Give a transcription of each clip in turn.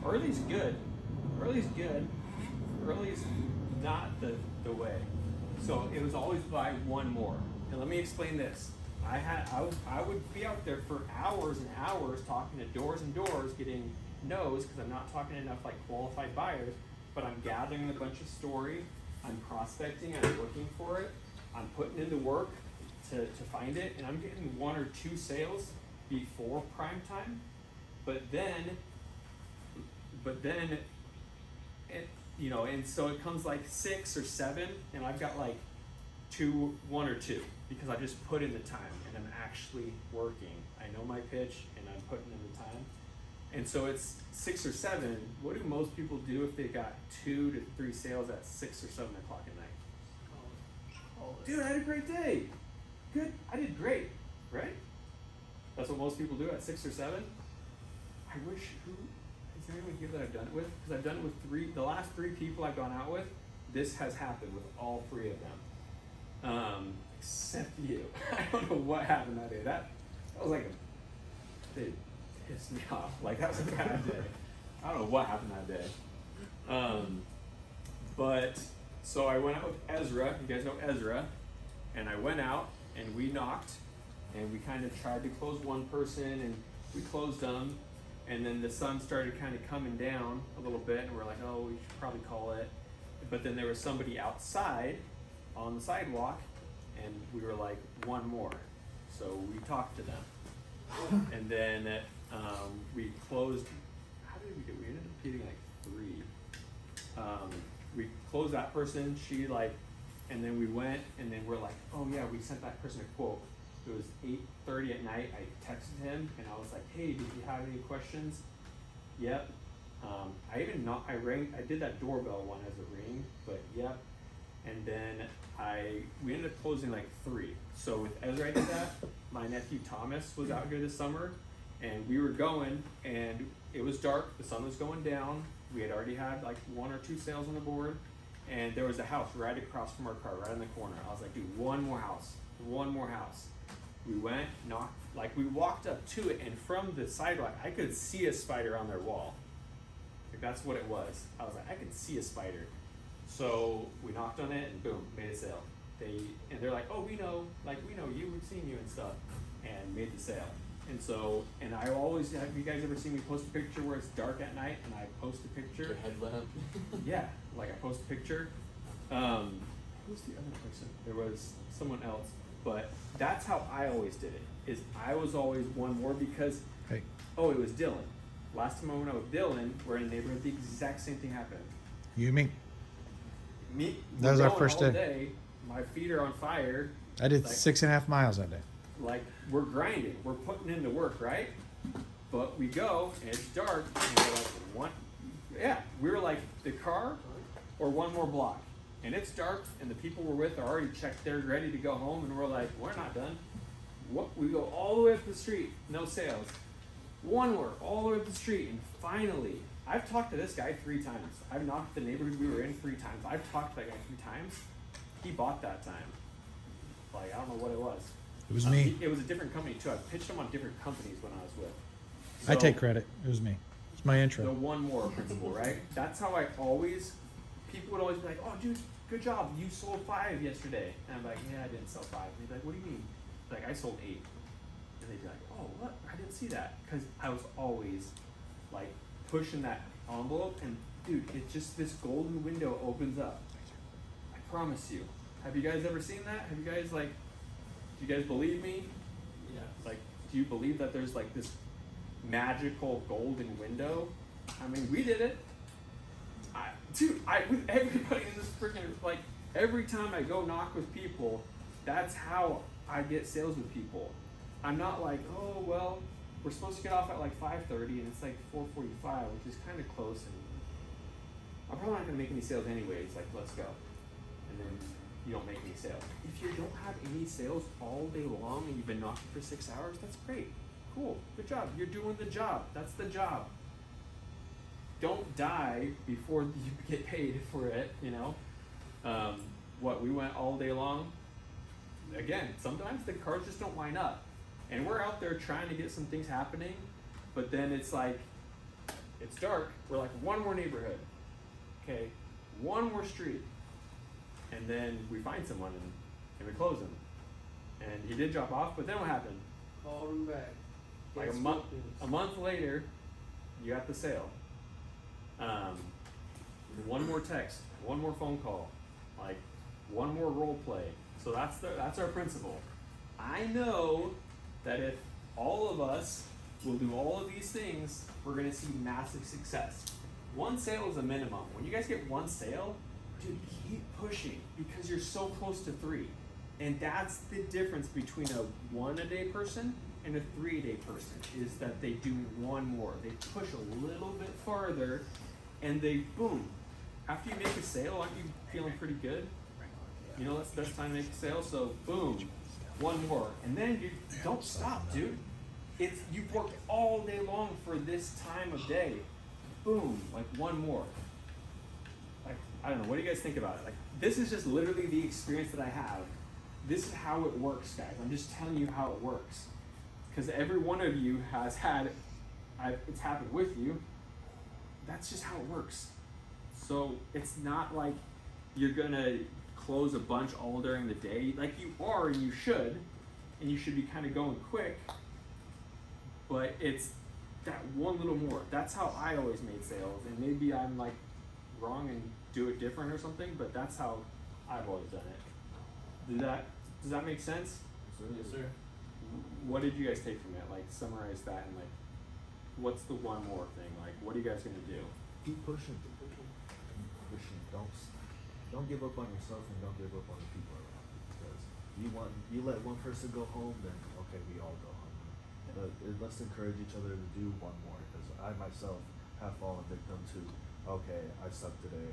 early's good. Early's good. Early's not the way. So it was always buy one more. And let me explain this. I would be out there for hours and hours talking to doors and doors, getting no's because I'm not talking to enough like qualified buyers, but I'm gathering a bunch of story, I'm prospecting, I'm looking for it, I'm putting in the work to find it, and I'm getting 1 or 2 sales before prime time, but then it, you know, and so it comes like 6 or 7, and I've got like 1 or 2 because I just put in the time and I'm actually working. I know my pitch and I'm putting in the time. And so it's 6 or 7. What do most people do if they got 2 to 3 sales at 6 or 7 o'clock at night? Dude, I had a great day. Good, I did great, right? That's what most people do at 6 or 7. I wish, is there anyone here that I've done it with? Because I've done it with the last 3 people I've gone out with, this has happened with all 3 of them. Except you. I don't know what happened that day. That was like it pissed me off. Like that was a bad day. I don't know what happened that day. But so I went out with Ezra. You guys know Ezra. And I went out and we knocked and we kind of tried to close one person and we closed them. And then the sun started kind of coming down a little bit and we're like, oh, we should probably call it. But then there was somebody outside on the sidewalk and we were like, one more. So we talked to them. And then we closed, how did we do? We ended up getting like 3. We closed that person, she like, and then we went and then we're like, oh yeah, we sent that person a quote. It was 8:30 at night. I texted him and I was like, hey, did you have any questions? Yep. I did that doorbell one as a ring, but yep. And then we ended up closing like 3. So with Ezra I did that. My nephew Thomas was out here this summer and we were going and it was dark, the sun was going down. We had already had like 1 or 2 sales on the board and there was a house right across from our car, right in the corner. I was like, dude, one more house. We went, knocked, like we walked up to it and from the sidewalk, I could see a spider on their wall. Like that's what it was. I was like, I could see a spider. So we knocked on it and boom, made a sale. They're like, oh, we know you, we've seen you and stuff, and made the sale. And so, and I always, have you guys ever seen me post a picture where it's dark at night and I post a picture? Your headlamp. Yeah, like I post a picture. Who's the other person? There was someone else, but that's how I always did it, is I was always one more because, Hey. Oh, it was Dylan. Last time I went out with Dylan, we're in a neighborhood, the exact same thing happened. You mean? Me, That was our going first all day. My feet are on fire. I did like, 6.5 miles that day. Like we're grinding, we're putting in the work, right? But we go and it's dark and we're like, what? Yeah, we were like the car or one more block. And it's dark and the people we're with are already checked, they're ready to go home and we're like, we're not done. What? We go all the way up the street, no sales. One more, all the way up the street, and finally, I've talked to this guy 3 times. I've knocked the neighborhood we were in 3 times. I've talked to that guy 3 times. He bought that time. Like, I don't know what it was. It was me. It was a different company too. I pitched him on different companies when I was with. I take credit. It was me. It's my intro. The one more principle, right? That's how I always, people would always be like, oh dude, good job. You sold 5 yesterday. And I'm like, yeah, I didn't sell 5. And they'd be like, what do you mean? Like, I sold 8. And they'd be like, oh, what? I didn't see that. Because I was always like pushing that envelope. And dude, it's just this golden window opens up. I promise you. Have you guys ever seen that? Have you guys like, do you guys believe me? Yeah. Like, do you believe that there's like this magical golden window? I mean, we did it. With everybody in this freaking, like, every time I go knock with people, that's how I get sales with people. I'm not like, oh, well, we're supposed to get off at like 5:30 and it's like 4:45, which is kind of close. And I'm probably not going to make any sales anyways. Like, let's go. And then you don't make any sales. If you don't have any sales all day long and you've been knocking for 6 hours, that's great. Cool. Good job. You're doing the job. That's the job. Don't die before you get paid for it, you know? We went all day long. Again, sometimes the cars just don't line up. And we're out there trying to get some things happening, but then it's like, It's dark. We're like, one more neighborhood. Okay, one more street. And then we find someone and we close him. And he did drop off, but then what happened? Called him back. Like Guess a what? month later, you got the sale. One more text, one more phone call, like one more role play. So that's our principle. I know that if all of us will do all of these things, we're gonna see massive success. One sale is a minimum. When you guys get one sale, dude, keep pushing because you're so close to 3. And that's the difference between a 1-a-day person and a 3-a-day person, is that they do one more. They push a little bit farther and they boom. After you make a sale, aren't you feeling pretty good? You know, that's the best time to make a sale, so boom, one more. And then you don't stop, dude. You've worked all day long for this time of day. Boom, like one more. Like, I don't know, what do you guys think about it? Like, this is just literally the experience that I have. This is how it works, guys. I'm just telling you how it works. Because every one of you has had, it's happened with you. That's just how it works. So it's not like you're gonna close a bunch all during the day. Like you are, and you should be kind of going quick. But it's that one little more. That's how I always made sales. And maybe I'm like wrong and do it different or something, but that's how I've always done it. Does that make sense? Yes, sir. What did you guys take from it? Like summarize that and like, what's the one more thing? Like, what are you guys gonna do? Keep pushing. Pushing. Don't give up on yourself and don't give up on the people around you. Because you let one person go home, then okay, we all go home. But let's encourage each other to do one more. Because I myself have fallen victim to, okay, I sucked today,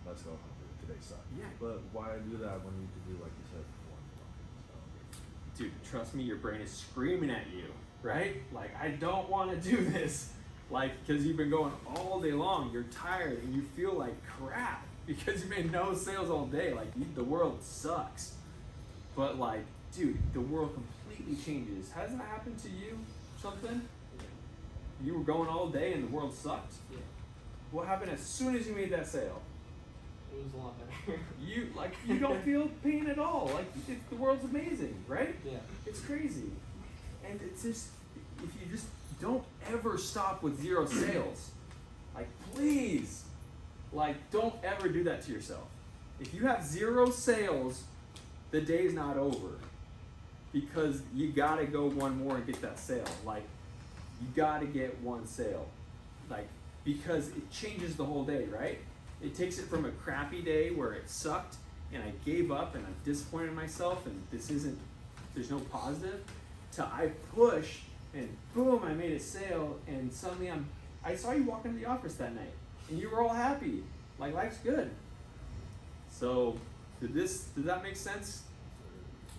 let's go home. Today sucked. Yeah. But why do that when you can do, like you said, one more? So, Dude, trust me, your brain is screaming at you, right? Like, I don't want to do this. Like, because you've been going all day long, you're tired and you feel like crap because you made no sales all day. Like, the world sucks. But like, dude, the world completely changes. Hasn't that happened to you? Something? You were going all day and the world sucked? Yeah. What happened as soon as you made that sale? It was a lot better. You don't feel pain at all. Like, the world's amazing, right? Yeah. It's crazy. And it's just, if you just don't ever stop with 0 sales, like, please, like, don't ever do that to yourself. If you have 0 sales, the day's not over, because you gotta go one more and get that sale. Like, you gotta get one sale, like, because it changes the whole day, right? It takes it from a crappy day where it sucked and I gave up and I'm disappointed in myself and there's no positive, to I pushed and boom, I made a sale and suddenly I saw you walk into the office that night and you were all happy. Like, life's good. So, did that make sense?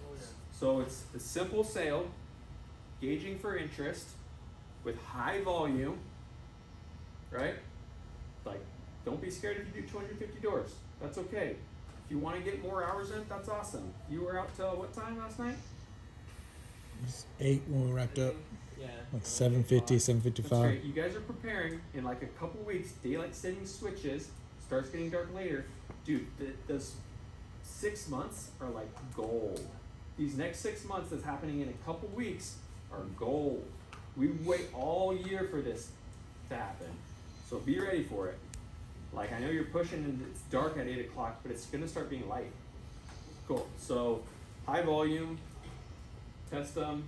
Oh, yeah. So it's a simple sale, gauging for interest, with high volume, right? Like, don't be scared if you do 250 doors. That's okay. If you want to get more hours in, that's awesome. You were out till what time last night? It was 8 when we wrapped up. Yeah. Like 7:50, That's 7:55. great. You guys are preparing. In like a couple weeks, daylight saving switches, starts getting dark later. Dude, those 6 months are like gold. These next 6 months that's happening in a couple weeks are gold. We wait all year for this to happen. So be ready for it. Like, I know you're pushing and it's dark at 8 o'clock, but it's gonna start being light. Cool. So high volume, test them.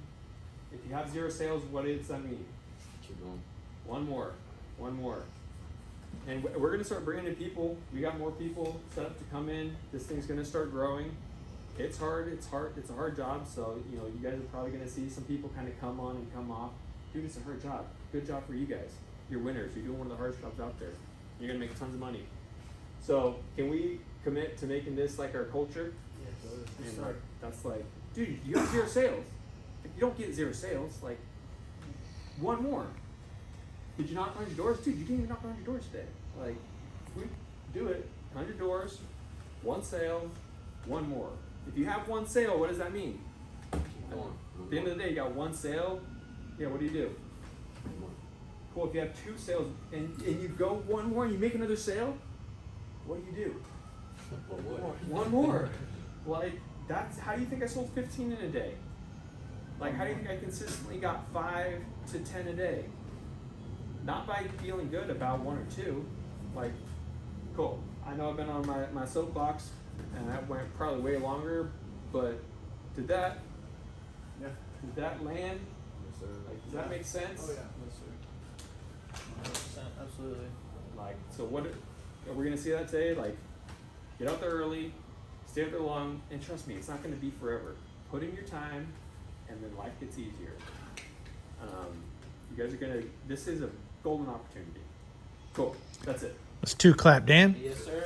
If you have 0 sales, what does that mean? Keep going. One more. And we're gonna start bringing in people. We got more people set up to come in. This thing's gonna start growing. It's hard. It's a hard job. So, you know, you guys are probably gonna see some people kind of come on and come off. Dude, it's a hard job. Good job for you guys. You're winners. You're doing one of the hardest jobs out there. You're gonna make tons of money. So, can we commit to making this like our culture? Yes. And like, that's like, dude, you have 0 sales. If you don't get 0 sales, like, one more. Did you knock on 100 doors? Dude, you didn't even knock on 100 doors today. Like, we do it. 100 doors, 1 sale, 1 more. If you have 1 sale, what does that mean? Keep going. At the end of the day, you got 1 sale. Yeah, what do you do? Cool. If you have 2 sales and you go one more and you make another sale, what do? One more. Like, that's how do you think I sold 15 in a day? Like, how do you think I consistently got 5 to 10 a day? Not by feeling good about 1 or 2. Like, cool. I know I've been on my soapbox, and that went probably way longer, but did that land? Yes, sir. Like, does that make sense? Oh yeah, yes sir. 100%, absolutely. Like, so what are we gonna see that today? Like, get out there early, stay out there long, and trust me, it's not gonna be forever. Put in your time, and then life gets easier. You guys are gonna. This is a golden opportunity. Cool. That's it. Let's 2 clap, Dan. Yes sir.